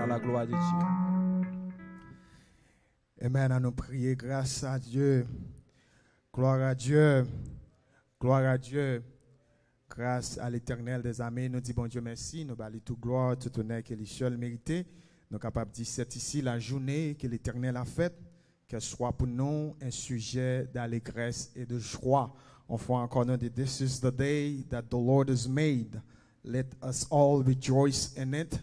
la gloire de Dieu. Amen. À nous prier. Grâce à Dieu. Gloire à Dieu. Gloire à Dieu. Grâce à l'Éternel des armées, nous disons bon Dieu merci. Nous bâlons toute gloire, tout honneur que les seuls mérités. Nous sommes capables de dire c'est ici la journée que l'Éternel a faite, qu'elle soit pour nous un sujet d'allégresse et de joie. On fait encore nous dire this is the day that the Lord has made. Let us all rejoice in it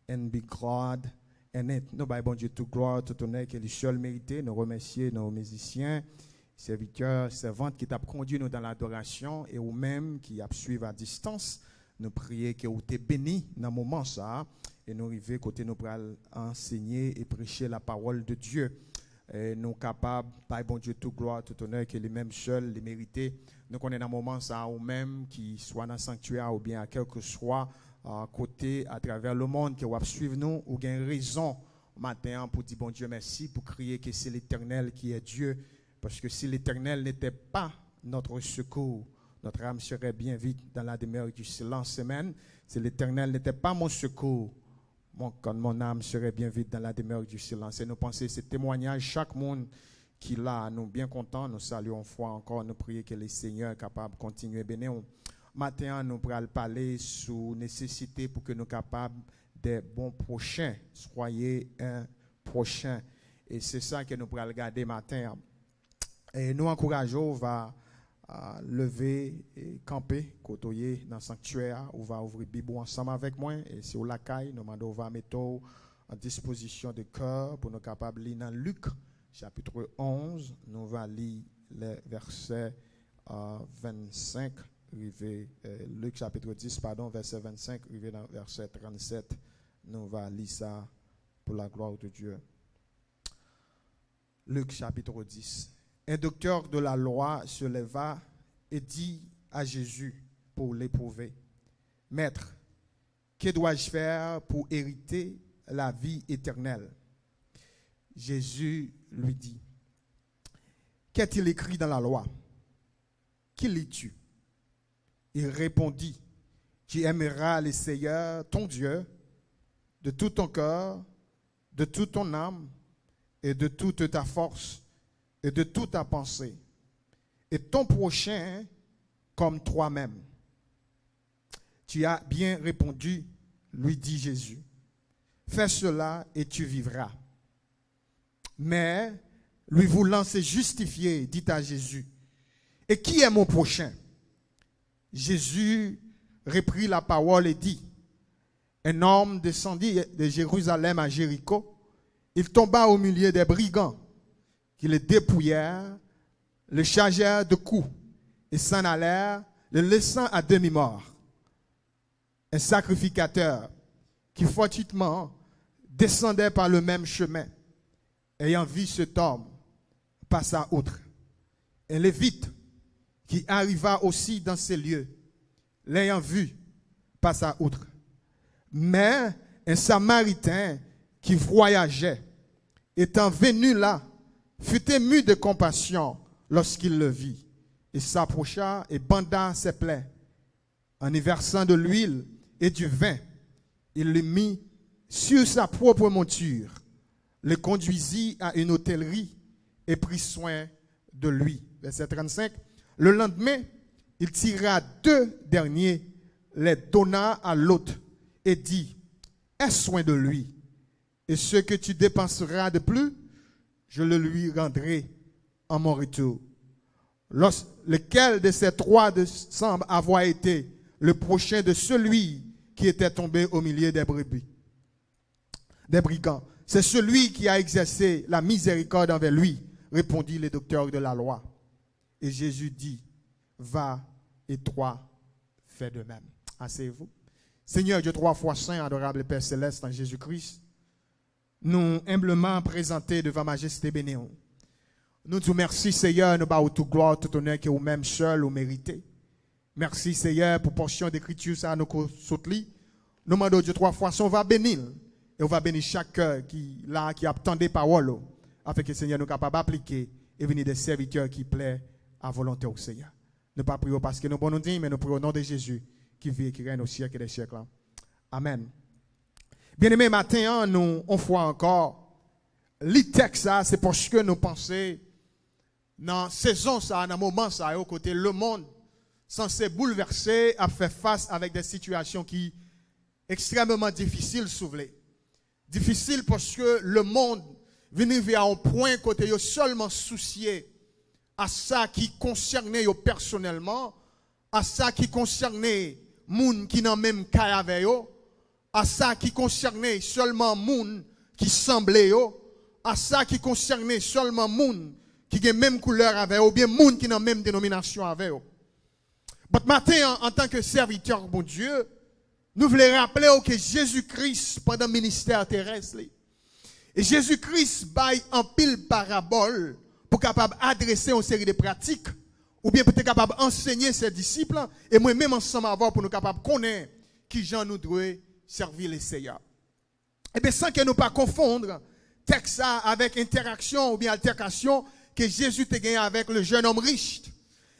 and be glad in it. Nous bâlons bon Dieu toute gloire, tout honneur que les seuls mérités. Nous remercions nos musiciens, serviteurs, servantes qui t'ont conduit nous dans l'adoration et vous-même qui a suivi à distance. Nous prions que vous t'es béni dans ce moment ça et nous arrivons côté nous pour enseigner et prêcher la parole de Dieu. Et nous capables, par bon Dieu, toute gloire, tout honneur que les mêmes seuls les mérités. Nous connaissons dans ce moment ça ou même qui soit dans le sanctuaire ou bien à quel que soit côté à travers le monde qui va suivre nous ou gain raison matin pour dire bon Dieu merci pour crier que c'est l'Éternel qui est Dieu. Parce que si l'Éternel n'était pas notre secours, notre âme serait bien vite dans la demeure du silence. Amen. Si l'Éternel n'était pas mon secours, mon âme serait bien vite dans la demeure du silence. Et nous pensons ce témoignage, chaque monde qui l'a, nous bien contents, nous saluons foi encore, nous prions que le Seigneur est capable de continuer à bénir. Maintenant, nous pourrons parler sous nécessité pour que nous soyons capables des bons prochains. Soyez un prochain. Et c'est ça que nous pourrons regarder matin. Et nous encourageons, on va lever et camper, côtoyer dans le sanctuaire, on va ouvrir la Bible ensemble avec moi. Et si on la caille, nous on va mettre en disposition de cœur pour nous capables de lire dans Luc, chapitre 11. Nous allons lire les versets 25, Luc chapitre 10, pardon, verset 25, arrivé dans verset 37. Nous allons lire ça pour la gloire de Dieu. Luc chapitre 10. Un docteur de la loi se leva et dit à Jésus pour l'éprouver, « Maître, que dois-je faire pour hériter la vie éternelle ?» Jésus lui dit, « Qu'est-il écrit dans la loi? Qui lis-tu » Il répondit, « Tu aimeras le Seigneur, ton Dieu, de tout ton cœur, de toute ton âme et de toute ta force, et de toute ta pensée, et ton prochain comme toi-même. » Tu as bien répondu, lui dit Jésus. Fais cela et tu vivras. Mais, lui voulant se justifier, dit à Jésus, et qui est mon prochain? Jésus reprit la parole et dit, un homme descendit de Jérusalem à Jéricho, il tomba au milieu des brigands, qui le dépouillèrent, le chargèrent de coups et s'en allèrent, le laissant à demi-mort. Un sacrificateur qui fortuitement descendait par le même chemin, ayant vu cet homme, passa outre. Un lévite qui arriva aussi dans ces lieux, l'ayant vu, passa outre. Mais un samaritain qui voyageait, étant venu là, fut ému de compassion lorsqu'il le vit, et s'approcha et banda ses plaies. En y versant de l'huile et du vin, il le mit sur sa propre monture, le conduisit à une hôtellerie et prit soin de lui. Verset 35. Le lendemain, il tira 2 derniers, les donna à l'autre et dit, « Aie soin de lui, et ce que tu dépenseras de plus, je le lui rendrai en mon retour. » Lequel de ces 3 semble avoir été le prochain de celui qui était tombé au milieu des brebis, des brigands? C'est celui qui a exercé la miséricorde envers lui, répondit le docteur de la loi. Et Jésus dit, va et toi, fais de même. Asseyez-vous. Seigneur Dieu 3 fois saint, adorable Père céleste en Jésus-Christ, nous humblement présentés devant Majesté bénie. Nous te remercions, Seigneur, nous battons toute gloire, tout honneur que vous-même seul vous méritez. Merci, Seigneur, pour portion d'écriture, ça nous soutient. Nous demandons Dieu 3 fois, on va bénir. Et on va bénir chaque cœur qui attend des paroles, afin que, Seigneur, nous capables d'appliquer et venir des serviteurs qui plaît à volonté au Seigneur. Nous pas prions parce que nous nous disons, mais nous prions au nom de Jésus, qui vit et qui règne au siècle des siècles. Amen. Bien-aimés, matin, nous, on voit encore, les textes, c'est parce que nous pensons, dans la saison, dans le moment, au côté le monde, censé bouleverser, à faire face avec des situations qui sont extrêmement difficiles, souvent. Difficiles parce que le monde vient vers un point côté yo seulement soucié à ça qui concernait yo personnellement, à ça qui concernait moun qui n'ont même cas avec yo, à ça qui concernait seulement moun qui semblait yo, à ça qui concernait seulement moun qui a même couleur avec yo, ou bien moun qui n'a même dénomination avec yo. Mais matin, en tant que serviteur, bon Dieu, nous voulons rappeler que Jésus-Christ, pendant le ministère terrestre, et Jésus-Christ baille en pile parabole pour capable adresser une série de pratiques, ou bien pour être capable d'enseigner ses disciples, et moi-même ensemble avoir pour nous capables de connaître qui Jean nous doit servir les Seigneurs. Et bien sans que nous pas confondre texte ça avec interaction ou bien altercation que Jésus a gagné avec le jeune homme riche.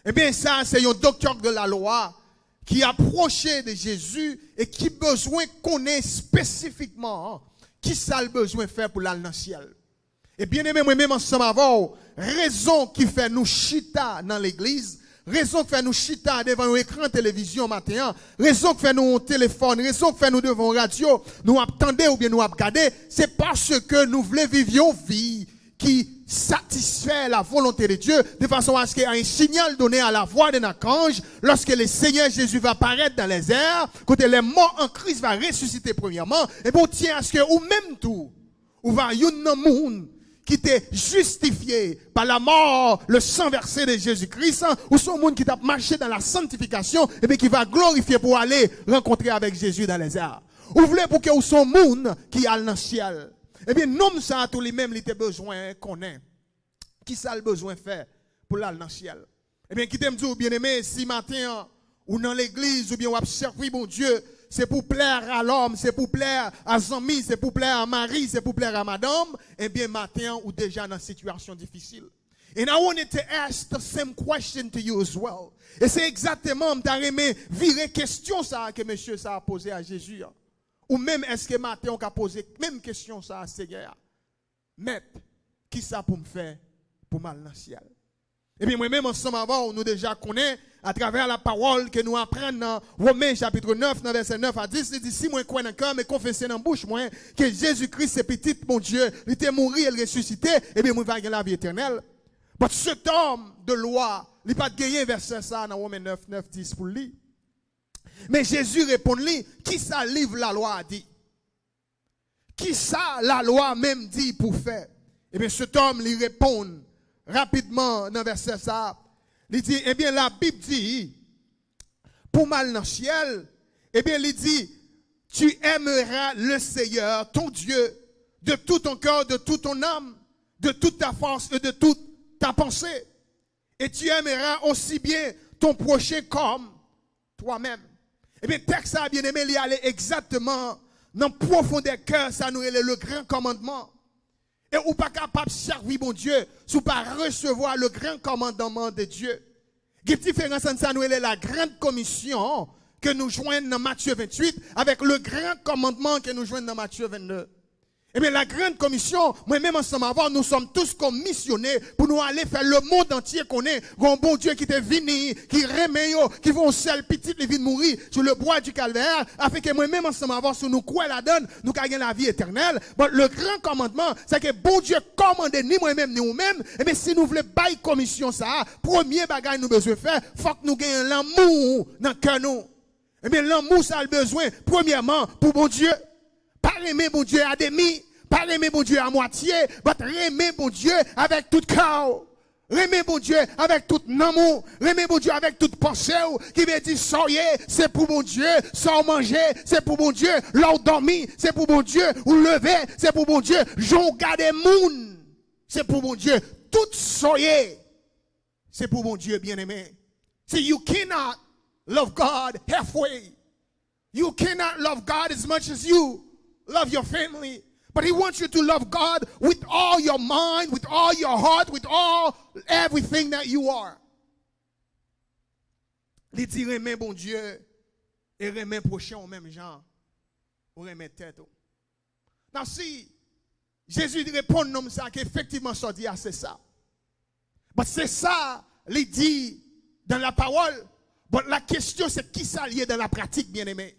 Eh bien ça c'est un docteur de la loi qui approchait de Jésus et qui besoin connaît spécifiquement qui ça le besoin faire pour l'aller dans le ciel. Et bien aimé moi-même ensemble avoir raison qui fait nous chita dans l'église, raison qui fait nous chita devant un écran télévision matin, raison qui fait nous un téléphone, raison qui fait nous devant radio, nous attendons ou bien nous regarder, c'est parce que nous voulons vivre une vie qui satisfait la volonté de Dieu, de façon à ce qu'il y ait un signal donné à la voix d'un archange, lorsque le Seigneur Jésus va apparaître dans les airs, quand les morts en Christ va ressusciter premièrement, et bon, tiens à ce que, ou même tout, ou va y un monde qui t'est justifié par la mort, le sang versé de Jésus-Christ, ou son monde qui t'a marché dans la sanctification, et bien qui va glorifier pour aller rencontrer avec Jésus dans les airs. Ou voulez pour que ou son monde qui a dans le ciel. Eh bien, nous, ça, tous les mêmes, il a besoin qu'on ait. Qui ça a le besoin de faire pour aller dans le ciel? Eh bien, qui t'aime dire, bien aimé, si matin, ou dans l'église, ou bien on observe, bon Dieu, c'est pour plaire à l'homme, c'est pour plaire à Zami, c'est pour plaire à Marie, c'est pour plaire à madame, eh bien, matin, ou déjà dans une situation difficile. And I wanted to ask the same question to you as well. Et c'est exactement, m'aimé, virer question ça que monsieur ça a posé à Jésus. Ou même est-ce que matin on a posé même question ça à Seigneur. Maître, qui ça pour me faire pour mal dans le ciel? Et bien moi-même ensemble avant, nous déjà connaissons à travers la parole que nous apprenons dans Romains chapitre 9, dans verset 9 à 10, il dit si moi crois dans le cœur, mais confesser dans la bouche moi que Jésus-Christ c'est petit mon Dieu, il était mort et ressuscité, et bien moi va gagner la vie éternelle. Mais cet homme de loi, il n'a pas gagné verset ça dans Romains 9, 9, 10 pour lui. Mais Jésus répond-lui, qui ça livre la loi a dit? Qui ça la loi même dit pour faire? Eh bien cet homme lui répond rapidement dans verset ça. Il dit, eh bien la Bible dit, pour mal dans le ciel, eh bien il dit, tu aimeras le Seigneur, ton Dieu, de tout ton cœur, de toute ton âme, de toute ta force et de toute ta pensée. Et tu aimeras aussi bien ton prochain comme toi-même. Eh bien, texte ça, bien aimé, il allait exactement dans le profond des cœurs, ça nous est le grand commandement. Et ou pas capable de servir mon Dieu, sous pas recevoir le grand commandement de Dieu. Il y a une différence entre ça, nous est la grande commission que nous joignons dans Matthieu 28 avec le grand commandement que nous joignons dans Matthieu 22. Eh bien, la grande commission, moi-même ensemble avant, nous sommes tous commissionnés pour nous aller faire le monde entier qu'on est. Un bon Dieu qui t'est venu, qui remet, qui vont seul petit, les vies de mourir sur le bois du calvaire, afin que moi-même ensemble avant, si nous quoi la donne, nous gagnons la vie éternelle. Bon, le grand commandement, c'est que bon Dieu commande ni moi-même, ni nous-mêmes. Eh bien, si nous voulons bailler commission ça, premier bagage nous besoin faire, faut que nous gagnions l'amour dans le cœur nous. Eh bien, l'amour, ça a le besoin, premièrement, pour bon Dieu. Pas aimer bon Dieu à demi, pas aimer bon Dieu à moitié, mais aimer bon Dieu avec tout cœur. Aimer bon Dieu avec tout amour, aimer bon Dieu avec toute pensée, qui veut dire soyez, c'est pour bon Dieu, sans manger, c'est pour bon Dieu, l'eau dormir, c'est pour bon Dieu, ou lever, c'est pour bon Dieu, j'en garde moun, c'est pour bon Dieu, tout soyez, c'est pour bon Dieu bien-aimé. See, you cannot love God halfway. You cannot love God as much as you love your family. But he wants you to love God with all your mind, with all your heart, with everything that you are. Il dit remet bon Dieu et remet prochain au même genre. Ou remet tête. Non, si Jésus répond comme ça, qu'effectivement, ça dit, c'est ça. Mais c'est ça, il dit dans la parole. Mais la question, c'est qui ça lié dans la pratique, bien-aimé.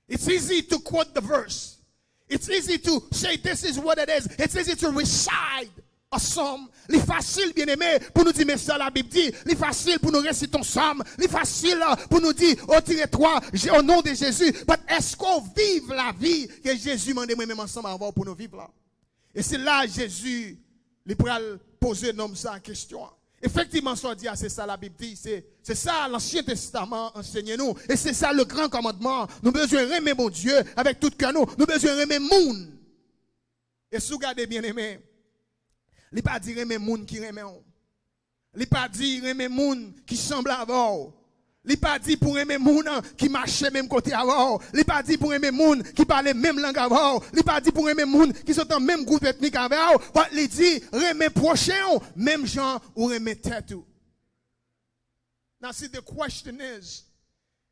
It's easy to quote the verse. It's easy to say this is what it is. It's easy to recite a psalm. C'est facile, bien-aimé, pour nous dire, mais ça, la Bible dit. C'est facile pour nous réciter un psalm. C'est facile pour nous dire, oh, tire-toi, au nom de Jésus. Mais est-ce qu'on vive la vie que Jésus m'a demandé même ensemble avant pour nous vivre là? Et c'est là, Jésus, il pourra poser comme ça en question. Effectivement, ça dit, c'est ça la Bible dit, c'est ça l'Ancien Testament enseigne nous. Et c'est ça le grand commandement. Nous besoin aimer mon Dieu avec tout cœur nous. Nous besoin aimer monde. Et si vous regardez bien aimé, il n'est pas dire aimer monde qui aime. Il n'est pas dire aimer monde qui semble avoir. Il n'est pas dit pour aimer moun qui marche même côté avant. Il n'est pas dit pour aimer moun qui parle même langue avant. Il n'est pas dit pour aimer moun qui sont dans même groupe ethnique avant. Il dit aimer prochain même gens ou aimer tête. Now see, the question is,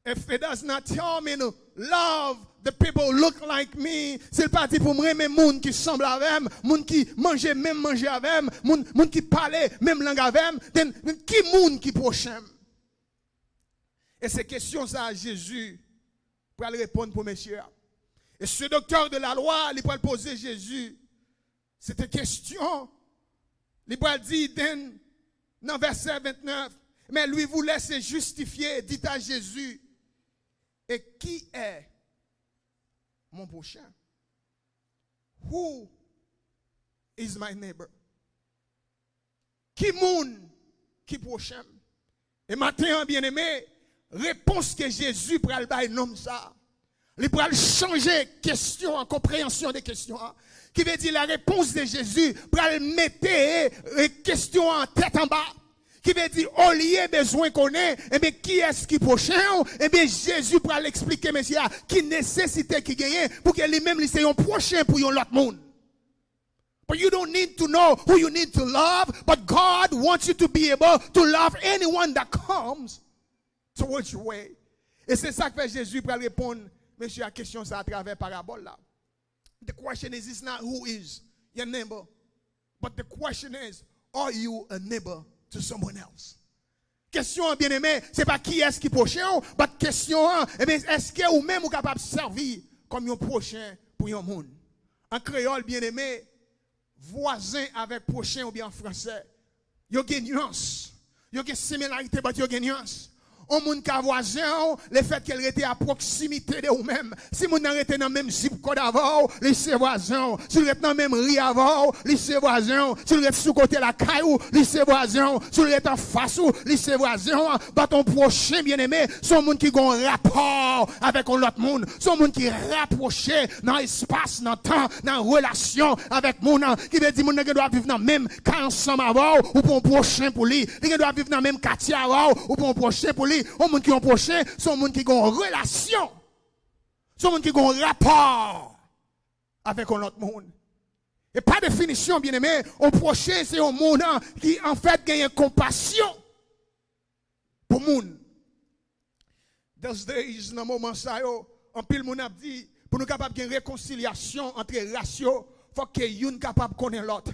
if it does not tell me to love the people look like me, c'est pas dit pour aimer moun qui semble avec moi, moun qui mange même manger avec moi, moun qui parle même langue avec moi, then qui moun qui prochain? Et ces questions à Jésus pour aller répondre pour monsieur. Et ce docteur de la loi, il peut poser Jésus cette question. Il peut dire dans verset 29, mais lui voulait se justifier, dit à Jésus, et qui est mon prochain? Who is my neighbor? Qui moun qui prochain? Et maintenant, bien-aimé, réponse que Jésus pral bailler nom ça. Il pral changer question en compréhension des questions. Qui veut dire la réponse de Jésus pral mettre question en tête en bas. Qui veut dire au lieu besoin qu'on ait, eh bien qui est-ce qui prochain? Eh bien Jésus pral expliquer monsieur qui nécessité qui gagne pour que lui-même lui c'est un prochain pour un l'autre monde. But you don't need to know who you need to love, but God wants you to be able to love anyone that comes towards your way. Et c'est ça que Jésus pour répondre, monsieur, à la question ça à travers parabole là. The question is, it's not who is your neighbor, but the question is, are you a neighbor to someone else? Question bien aimé, c'est pas qui est-ce qui prochain, mais question est-ce que ou même ou capable de servir comme un prochain pour un monde. En créole bien aimé, voisin avec prochain ou bien en français, il y a une nuance, il y a une similarité, mais il y a une nuance. On moun ka voisin, le fait qu'elle était à proximité de vous-même. Si moun nan rete dans même zip code avant, les ses voisins. Si vous êtes dans même rue avant, les ses voisins. Si vous êtes sous côté la caillou, les ses voisins. Si vous êtes en face, les ses voisins. Bah ton prochain bien-aimé, son moun qui gon rapport avec l'autre monde. Son moun qui rapproché dans l'espace, dans le temps, dans relation avec moun. Qui veut dire moun qui doit vivre dans même cas ensemble avant, ou pour un prochain pour lui. Qui doit vivre dans même quartier avant, ou pour un prochain pour lui. On monde qui ont prochain, sont monde qui ont relation. Sont monde qui ont rapport avec l'autre monde. Et par définition, bien aimé, un prochain c'est un monde qui en fait gagne compassion pour monde. Those days, dans moment ça en pile moun a dit pour nous capable de réconciliation entre ratio, faut que une capable connaître l'autre.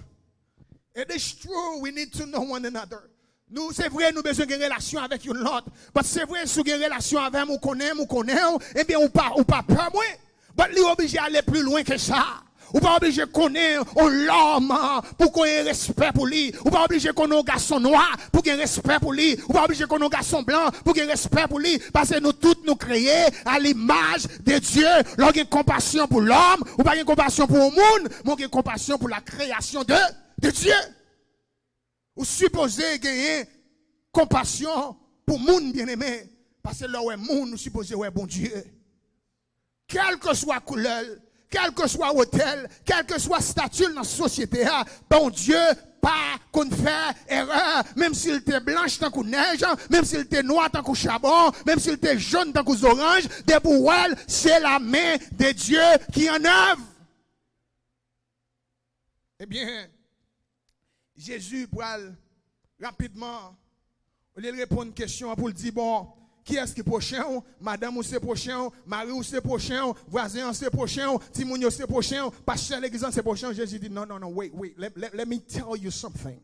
It is true, we need to know one another. Nous, c'est vrai, nous besoin d'une relation avec une autre. Mais c'est vrai, si vous avez une relation avec ou connaît, eh bien, ou pas peur, moi. Mais il est obligé d'aller plus loin que ça. Ou pas obligé de connaître l'homme pour qu'on ait respect pour lui. Ou pas obligé de connaître un garçon noir pour qu'il ait respect pour lui. Ou pas obligé de connaître un garçon blanc pour qu'il ait respect pour lui. Parce que nous tous nous créons à l'image de Dieu. L'on a compassion pour l'homme, ou pas une compassion pour le monde, mais on a compassion pour la création de Dieu. Ou supposez gagner compassion pour monde bien-aimé. Parce que là où est monde, nous supposons ouais bon Dieu. Quelle que soit couleur, quel que soit hôtel, quel que soit statut dans la société, bon Dieu, pas qu'on fait erreur, même s'il était blanche tant que neige, même s'il était noir tant que charbon, même s'il était jaune tant que orange, des bouelles, c'est la main de Dieu qui en œuvre. Eh bien, Jésus pour rapidement, au lieu de répondre à une question pour dire bon, qui est-ce qui est prochain? Madame ou c'est prochain? Marie ou c'est prochain? Voisin c'est prochain? Timounio c'est prochain? Pasteur l'église c'est prochain? Jésus dit non, wait. Let me tell you something.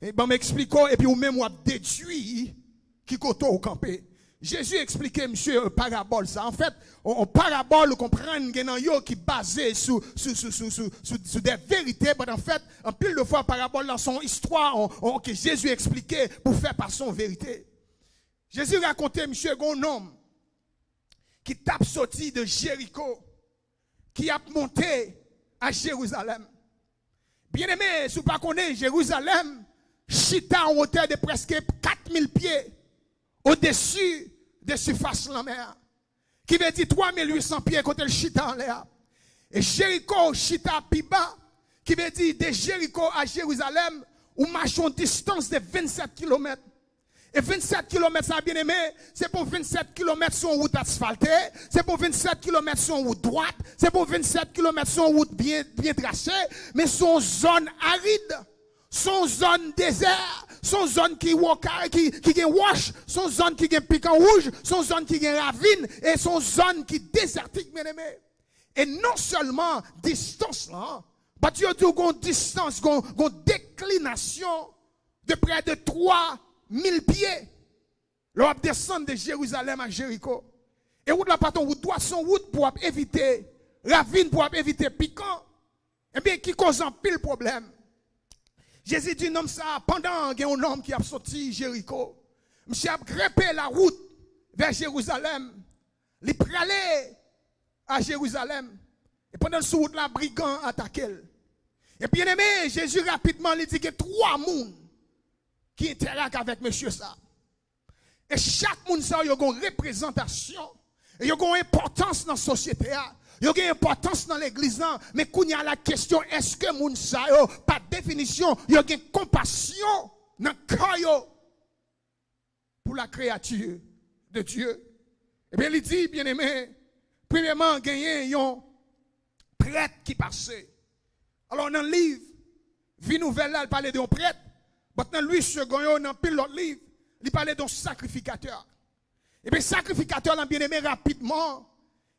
Et ben m'explique et puis ou même ou déduit qui côté au campé. Jésus expliquait, monsieur, parabole ça. En fait, on parabole qu'on prend qui basé sur des vérités, mais en fait, en pile de fois, parabole dans son histoire que Jésus expliquait pour faire par son vérité. Jésus racontait, monsieur, un homme qui tape sorti de Jéricho, qui a monté à Jérusalem. Bien aimé, si vous ne connaissez pas Jérusalem, chita en hauteur de presque 4000 pieds. Au-dessus de surface de la mer, qui veut dire 3800 pieds côté le chita en l'air. Et Jéricho, chita piba, qui veut dire de Jéricho à Jérusalem, ou marche en distance de 27 km. Et 27 km, ça bien aimé, c'est pour 27 km sur une route asphaltée, c'est pour 27 km sur une route droite, c'est pour 27 km sur une route bien tracée, mais sur une zone aride. Son zone désert, son zone qui gagne wash, son zone qui gagne piquant rouge, son zone qui gagne ravine, et son zone qui désertique, bien aimé. Et non seulement distance là, mais tu as une distance, une déclination de près de 3000 pieds. L'on descend de Jérusalem à Jéricho. Et route là, pardon, route droite, son route pour éviter ravine, pour éviter piquant. Eh bien, qui cause un pile problème. Jésus dit non ça pendant qu'il y a un homme qui a sorti Jéricho. Monsieur a grimpé la route vers Jérusalem. Il pralé à Jérusalem. Et pendant ce route là, brigand attaqué. Et bien aimé, Jésus rapidement lui dit que 3 personnes qui interagissent avec monsieur ça. Et chaque monde ça, il a une représentation. Et il y a une importance dans la société. Il y a une importance dans l'église, mais quand il y a la question, est-ce que moun sa yo, par définition, il y a une compassion dans le cœur pour la créature de Dieu? Eh bien, il dit, bien aimé, premièrement, il y a un prêtre qui passait. Alors, dans le livre, Vie Nouvelle, là, il parlait d'un prêtre. Maintenant, lui, second, dans pile l'autre livre, il parlait d'un sacrificateur. Eh bien, sacrificateur, là, bien aimé, rapidement,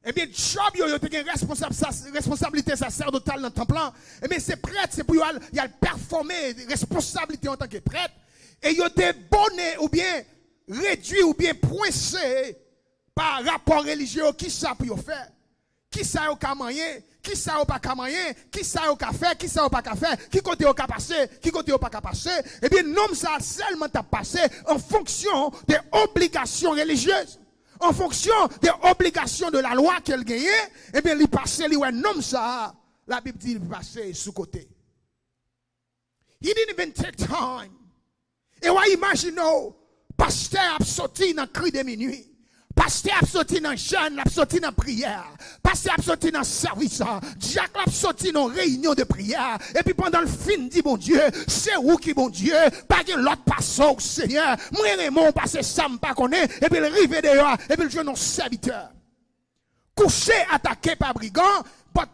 eh bien, job, il y a une responsabilité sacerdotale dans le temple. Eh bien, c'est prêtre, c'est pour y a performer responsabilité en tant que prêtre. Et il y a des bonnets ou bien réduits ou bien poincés par rapport religieux. Qui ça pour faire? Qui ça a moyen? Qui ça a pas moyen? Qui ça a faire? Qui ça a pas faire? Qui côté a passer? Qui côté a pas passer? Eh bien, non, ça seulement t'a passé en fonction des obligations religieuses. En fonction des obligations de la loi qu'elle gagnait, eh bien, il passait, il ouais, non, ça, la Bible dit, il passait sous côté. He didn't even take time. Et ouais, imaginez, pasteur a sorti dans le cri de minuit. Pasteur a sorti dans le jeûne, a sorti dans la prière. Pasteur a sorti dans le service. Jacques a sorti dans la réunion de prière. Et puis pendant le film, dit bon Dieu, c'est où qui bon Dieu? Pas que l'autre passeur, Seigneur. Moi, Raymond, parce que ça me pas connaît. Et puis il arrive dehors. Et puis le jeune serviteur. Couché, attaqué par brigand.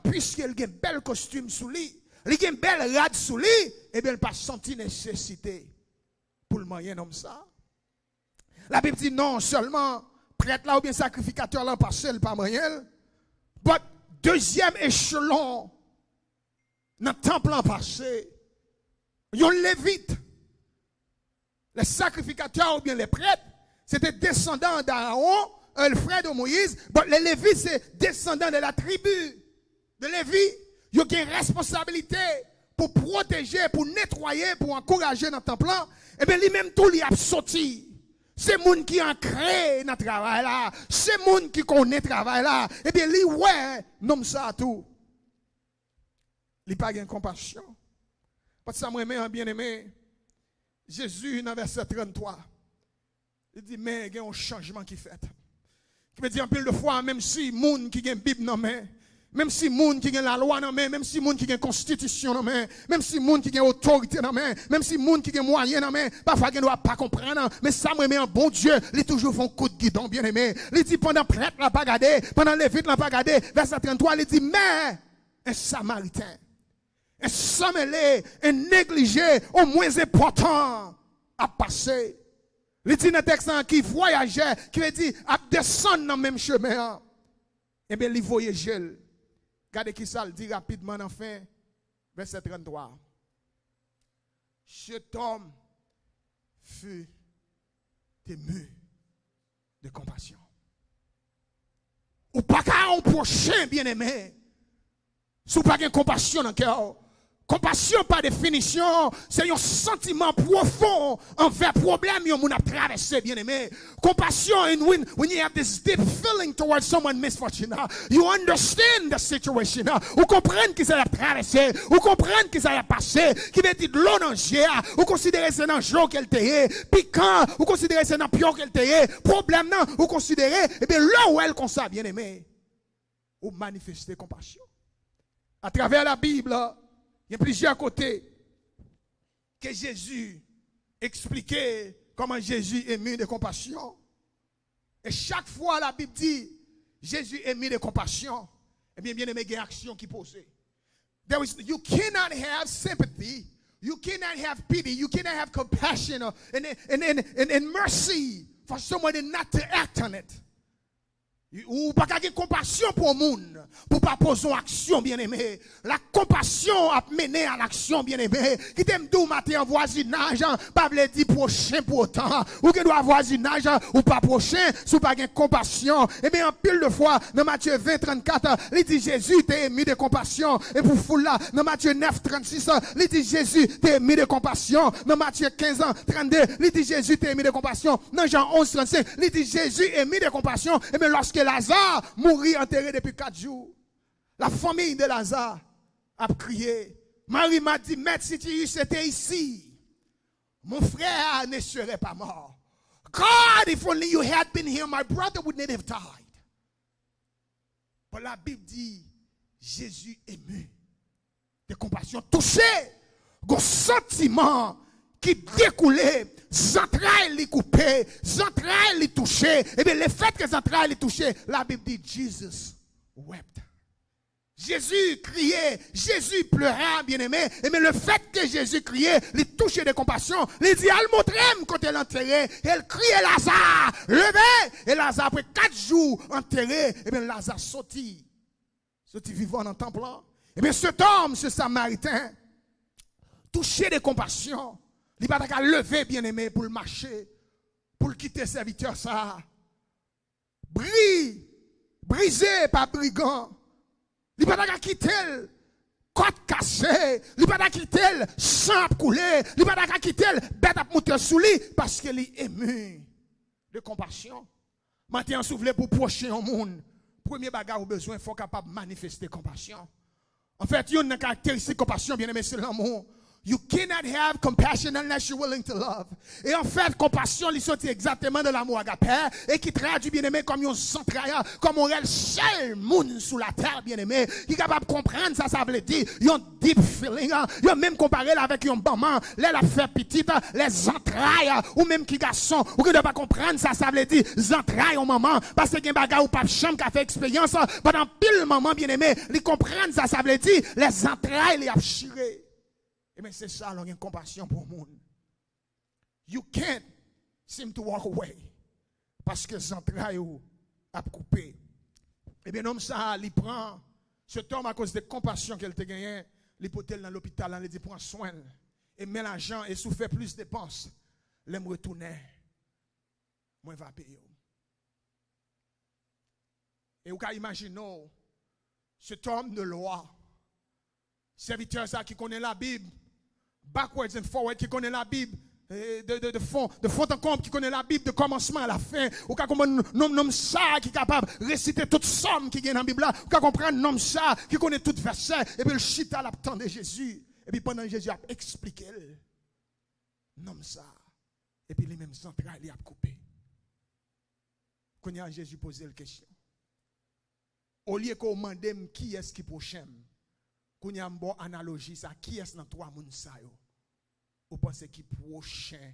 Puisqu'il a un bel costume sous lui. Il a un bel rad sous lui. Et bien il n'a pas senti nécessité pour le moyen comme ça. La Bible dit non seulement. Prêtre là ou bien sacrificateur là passé le pas moyen. Mais deuxième échelon dans le temple en passé. Yon lévite. Les sacrificateurs ou bien les prêtres, c'était descendants d'Aaron, le frère de Moïse. Mais les lévites, c'est descendants de la tribu de Lévi. Ils ont une responsabilité pour protéger, pour nettoyer, pour encourager dans le temple. Et bien, lui-même, tout lui a sorti. C'est moun qui a créé notre travail là. C'est moun qui connaît le travail là. Et bien, lui, ouais, nomme ça tout. Il n'a pas de compassion. Parce que ça m'a bien aimé. Jésus, dans verset 33, il dit, mais il y a un changement qui fait. Qui veut dire en pile de fois, même si moun qui a une Bible dans main, même si moun qui a la loi dans main, même si moun qui a une constitution dans main, même si moun qui a une autorité dans main, même si moun qui a moyen dans main, parfois il ne doit pas comprendre, mais ça me met un bon Dieu, il toujours font coup de guidon, bien aimé. Il dit pendant prêtre n'a pas gardé, pendant lévite n'a pas gardé, verset 33, il dit, mais un samaritain, un sommelier, un négligé, au moins important à passer. Il dit dans le texte qui voyageait, qui veut dire, à descendre dans le même chemin. Eh bien, il voyageait. Regardez qui ça le dit rapidement, enfin, verset 33. Cet homme fut ému de compassion. Ou pas qu'à un prochain bien-aimé, si vous n'avez pas de compassion dans le cœur. Compassion, par définition, c'est un sentiment profond envers le problème que vous avez traversé, bien aimé. Compassion, and when you have this deep feeling towards someone misfortunate, you understand the situation. Vous comprenez que ça a traversé, vous comprenez que ça a passé, qui veut dire de l'eau dans le vous considérez que c'est dans le jour qu'elle était, piquant, vous considérez que c'est dans le pion qu'elle était, problème, non, vous considérez, eh bien, là où elle comme ça, bien aimé, vous manifestez compassion. À travers la Bible, il y a plusieurs côtés que Jésus expliquait comment Jésus est mis de compassion. Et chaque fois la Bible dit Jésus est mis de compassion. Eh bien, bien aimé, il y a une action qui pose. You cannot have sympathy, you cannot have pity, you cannot have compassion and mercy for someone and not to act on it. Ou pas qu'à compassion pour le monde, pour pas poser une action bien aimé. La compassion a mené à l'action bien aimé. Qui t'aime tout matin en voisinage, pas veut dire prochain pour autant. Ou qui doit voisinage ou pas prochain, sous pas de compassion. Et bien en pile de fois, dans Matthieu 20, 34, il dit Jésus t'es ému de compassion. Et pour foule là, dans Matthieu 9, 36, il dit Jésus t'es ému de compassion. Dans Matthieu 15, 32, il dit Jésus t'es ému de compassion. Dans Jean 11, 35, il dit Jésus est ému de compassion. Et bien lorsque Lazare mourit enterré depuis 4 jours. La famille de Lazare a crié. Marie m'a dit, Maître, si tu étais ici, mon frère ne serait pas mort. God, if only you had been here, my brother would not have died. Mais la Bible dit, Jésus ému de compassion, touché, un sentiment qui découlait, les entrailles les coupées, les entrailles les touchées. Et bien, le fait que les entrailles les touchées, la Bible dit, Jesus wept. Jésus criait, Jésus pleurait, bien-aimé. Et bien, le fait que Jésus criait, les touchait de compassion, il dit, elle montre quand elle enterrée, elle criait Lazare, levez. Et Lazare, après 4 jours enterré, et bien, Lazare sortit vivant dans le temple. Et bien, cet homme, ce Samaritain, touché de compassion, il va pas lever, bien-aimé, pour le marcher, pour le quitter serviteur, ça. Brisé par brigand. Il va pas quitter le côte cassée. Il va pas quitter le sang coulé. Il va pas quitter le bête à monter sous lui parce qu'il est ému de compassion. Maintenant, s'ouvre pour prochain au monde. Premier bagage au besoin, il faut capable de manifester compassion. En fait, il y a une caractéristique de compassion, bien-aimé, c'est l'amour. You cannot have compassion unless you're willing to love. Et en fait, compassion, il sortit exactement de l'amour agapé et qui traduit bien-aimé comme un centrail, comme un seul monde sous la terre, bien-aimé, qui est capable de comprendre ça, ça veut dire, il y a un deep feeling, il y a même comparé avec un maman, les la fait petite, les entrailles, ou même qui garçon, ou qui ne doit pas comprendre ça, ça veut dire, les entrailles au maman, parce que y a un bagage ou pas chambre qui a fait expérience, pendant pile moment, bien-aimé, ils comprennent ça, ça veut dire, les entrailles, les abchirées. Et bien c'est ça, on a une compassion pour le monde. You can't seem to walk away. Parce que les entrailles ont coupé. Et bien l'homme ça, il prend, cet homme à cause de compassion qu'il a gagné, il peut dans l'hôpital, il dit prend soin. Et met l'argent et souffre plus de dépenses. Il me retourner. Moi je vais payer. Et vous pouvez imaginer, cet homme de loi, serviteur ça qui connaît la Bible, backwards and forward, qui connaît la Bible, de fond en comble, qui connaît la Bible de commencement à la fin, ou qui comprend nom ça, qui est capable de réciter toute somme qui est dans la Bible là, ou qui comprend nom ça, qui connaît tout verset, et puis le chita l'attend de Jésus, et puis pendant que Jésus a expliqué, nom ça, et puis les mêmes entrailles, il a coupé. Quand il y a Jésus posé la question, au lieu qu'on demande qui est-ce qui prochain, quand il y a une bonne analogie, ça, qui est-ce dans 3 moun sa yo? Ou pensez qui prochain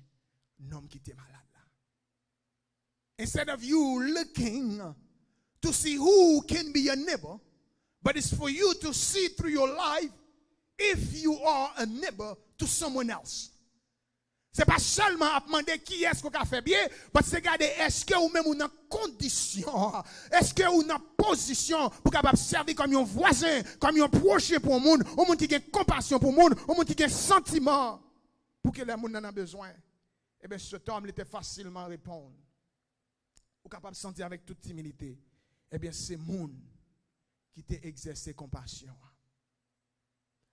homme qui était malade là? Instead of you looking to see who can be your neighbor, but it's for you to see through your life if you are a neighbor to someone else. C'est pas seulement à demander qui est-ce qu'on a fait bien, mais c'est regarder est-ce que ou même ou dans condition, est-ce que ou dans position pour capable servir comme un voisin, comme un proche pour le monde, au monde qui a compassion pour le monde, au monde qui a sentiment pour que le monde en a besoin. Eh bien, cet homme il était facilement répondre. Ou capable de sentir avec toute timidité. Eh bien, c'est monde qui t'a exercé compassion.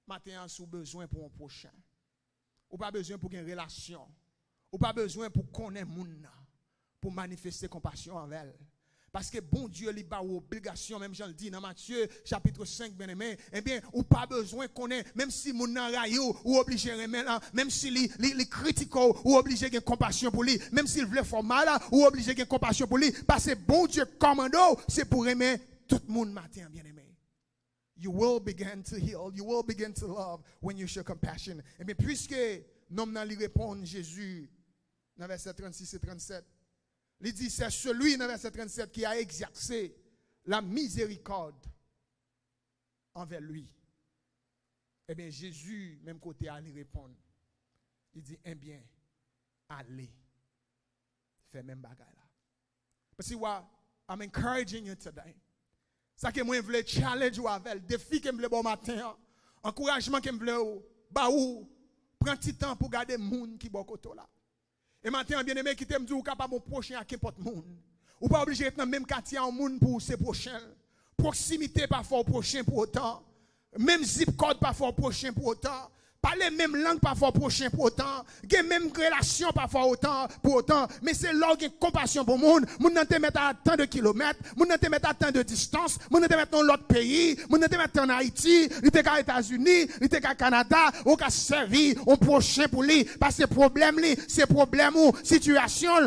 Maintenant, sous besoin pour un prochain. Ou pas besoin pour une relation. Ou pas besoin pour connaître moun pour manifester compassion envers elle. Parce que bon Dieu lui a obligation, même Jean le dit dans Matthieu chapitre 5, bien aimé, eh bien, ou pas besoin connaître, même si moun nan rayou, ou obligé remettre là, même si li critique ou obligé de compassion pour lui, même s'il veut faire mal, ou obligé de compassion pour lui, parce que bon Dieu commando, c'est pour aimer tout le monde matin, bien aimé. You will begin to heal. You will begin to love when you show compassion. Et bien, puisque nous lui répond Jésus, dans verset 36 et 37, il dit, c'est celui, dans verset 37, qui a exercé la miséricorde envers lui. Eh bien, Jésus, même côté, à lui répondre. Il dit, eh bien, allez, fais même bagaille là. Parce que, I'm encouraging you today. Ça que moi je voulais challenge ou avec défi que je voulais bon matin, encouragement que je voulais ba ou prends petit temps pour garder moun qui bon côté là. Et matin bien aimé qui t'aime dire ou capable mon prochain à n'importe moun. Ou pas obligé d'être dans même quartier en moun pour ses prochains. Proximité pas fort prochain pour autant. Même zip code pas fort prochain pour autant. Parler même langue parfois prochain pour autant, gen même relation parfois pour autant, mais c'est là qu'il y a compassion pour le monde. Moun nan te mettre à tant de kilomètres, moun nan te mettre à tant de distance, moun nan te mettre dans l'autre pays, moun nan te mettre en Haïti, il te aux États-Unis, il te au Canada, ou ka servi au prochain pour lui, parce que problème li, c'est problème ou situation,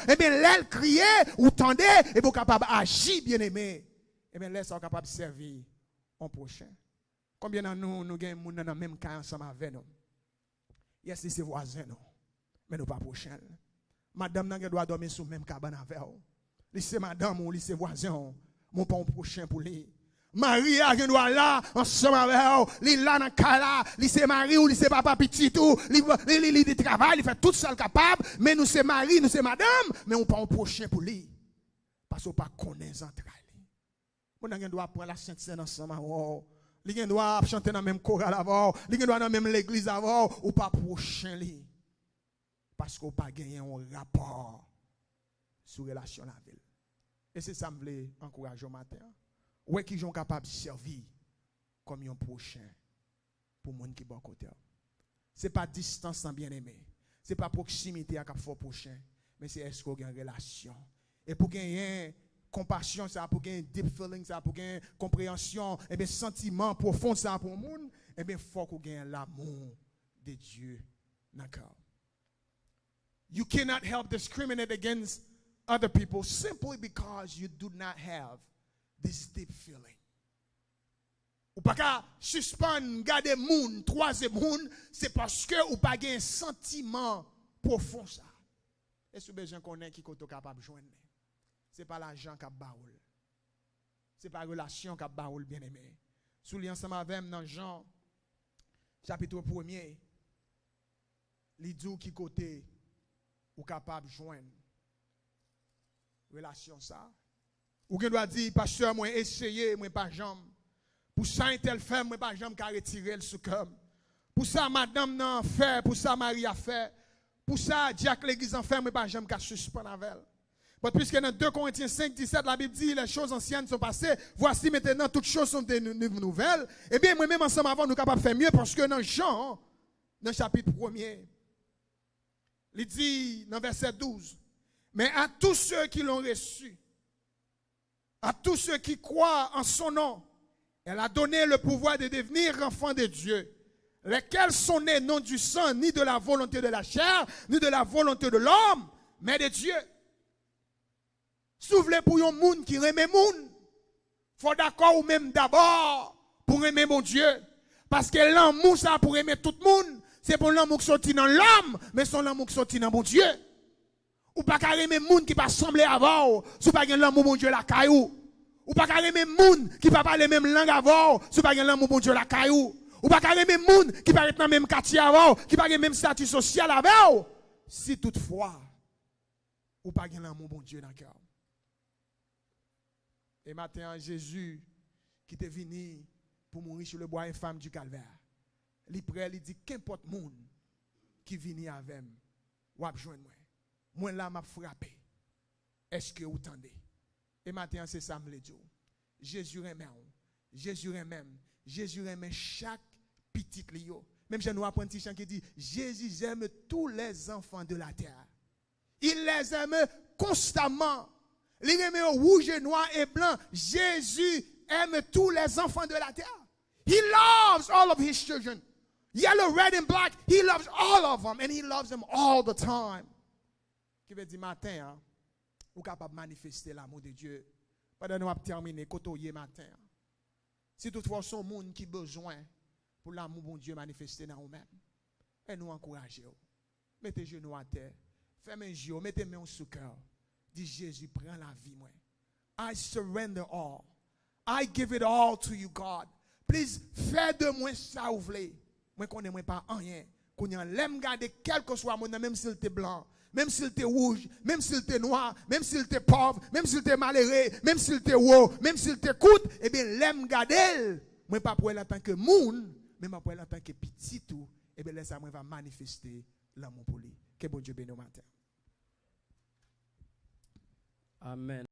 et bien l'aile crier ou tendez et vous capable agir bien aimé. Et bien laisse capable servir au prochain. Combien de nous avons des gens dans le même cas ensemble avec nous? Yes, c'est voisins, mais nous pas prochains. Madame n'a doit dormir sous le même cabane avec vous. C'est madame ou c'est voisin, mon pas prochain pour lui. Marie a doit là ensemble avec vous. Li là dans cas li c'est mari ou li c'est papa petit tout, li travaille, il fait tout seul capable, mais nous c'est mari, nous c'est madame, mais on pas prochain pour lui. Parce qu'on pas connaît entrailles. On doit prendre la Sainte Seine ensemble avec vous. Li doit chanter dans la même chorale avant, li doit dans la même l'église avant, ou pas prochain li. Parce qu'on pas gagné un rapport sur la relation la ville. Et c'est ça que je voulais encourager au matin. Ouais qui sont capables de servir comme un prochain pour les gens qui sont à côté. Ce n'est pas distance sans bien-aimé. Ce n'est pas proximité à faire prochain, mais c'est est-ce qu'on a une relation. Et pour gagner compassion, ça pour gagner deep feeling, ça pour gagner compréhension, et bien sentiment profond ça pour le monde, et bien faut qu'on gagne l'amour de Dieu dans le cœur. You cannot help discriminate against other people simply because you do not have this deep feeling. Ou pas qu'à suspendre, garder moun, troisième moun, c'est parce que ou pas gagne sentiment profond ça. Est-ce que besoin qu'on ait qui est capable de joindre? C'est pas l'argent qui a baoul. C'est pas la relation qui a baoul, bien aimé. Sous l'ensemble avec dans Jean, chapitre 1er, il dit qui côté ou capable de joindre relation ça. Ou qui doit dire, pasteur, moi essayer, moi pas jambe. Pour ça, un tel fait, moi pas jambe qu'à retirer le soukam. Pour ça, madame n'a fait, pour ça, Marie a fait. Pour ça, Jacques l'église en fait, moi pas jambe qu'à suspendre avec elle. Puisque dans 2 Corinthiens 5, 17, la Bible dit les choses anciennes sont passées, voici maintenant toutes choses sont nouvelles. Eh bien, moi-même ensemble avant, nous sommes capables de faire mieux parce que dans Jean, dans le chapitre 1er, il dit dans verset 12, mais à tous ceux qui l'ont reçu, à tous ceux qui croient en son nom, elle a donné le pouvoir de devenir enfants de Dieu, lesquels sont nés non du sang, ni de la volonté de la chair, ni de la volonté de l'homme, mais de Dieu. Si vous voulez pour un monde qui aime monde, faut d'accord ou même d'abord pour aimer mon Dieu. Parce que l'amour, ça pour aimer tout le monde, c'est pour l'amour qui sortit dans l'homme, mais son l'amour qui sortit dans mon Dieu. Ou pas qu'à aimer monde qui pas sembler avant, si pas qu'à l'amour mon Dieu la caillou. Ou pas qu'à aimer monde qui pas parler même langue avant, si pas qu'à l'amour mon Dieu la caillou. Ou pas qu'à même monde qui paraît dans le même quartier avant, qui paraît même statut social avant. Si toutefois, ou pas qu'il l'amour bon Dieu dans le cœur. Et maintenant, Jésus, qui est venu pour mourir sur le bois infâme du calvaire, il prêt, il dit, qu'importe monde qui vient avec moi, ou a besoin de moi. Moi là, m'a frappé. Est-ce que vous entendez? Et maintenant, c'est ça, me dire. Jésus aime. Jésus aime. Jésus aime chaque petit lio. Même j'ai nous apprenti chant qui dit, Jésus aime tous les enfants de la terre. Il les aime constamment. Il aime rouge, noir et blanc. Jésus aime tous les enfants de la terre. He loves all of his children. Yellow, red and black. He loves all of them. And he loves them all the time. Qui veut dire matin, hein, ou capable de manifester l'amour de Dieu. Pendant nous avons terminé, côté matin. Si toutefois son monde qui a besoin pour l'amour de Dieu manifester dans nous-mêmes, et nous encourager. Mettez genoux à terre. Fermez les yeux, mettez mains sous cœur. Dis Jésus, prends la vie, moi. I surrender all. I give it all to you, God. Please, fais de moi ça ou voulez. Moi, qu'on n'aime pas rien. Qu'on y l'aime garder quel que soit mon nom, même s'il était blanc, même s'il était rouge, même s'il était noir, même s'il était pauvre, même s'il était malheureux, même s'il était haut, même s'il était coûte, eh bien, l'aime garder. Moi, pas pour elle en tant que moun, mais pas pour elle en tant que petit tout, eh bien, ça, moi, va manifester l'amour pour lui. Que bon Dieu bénisse au matin. Amen.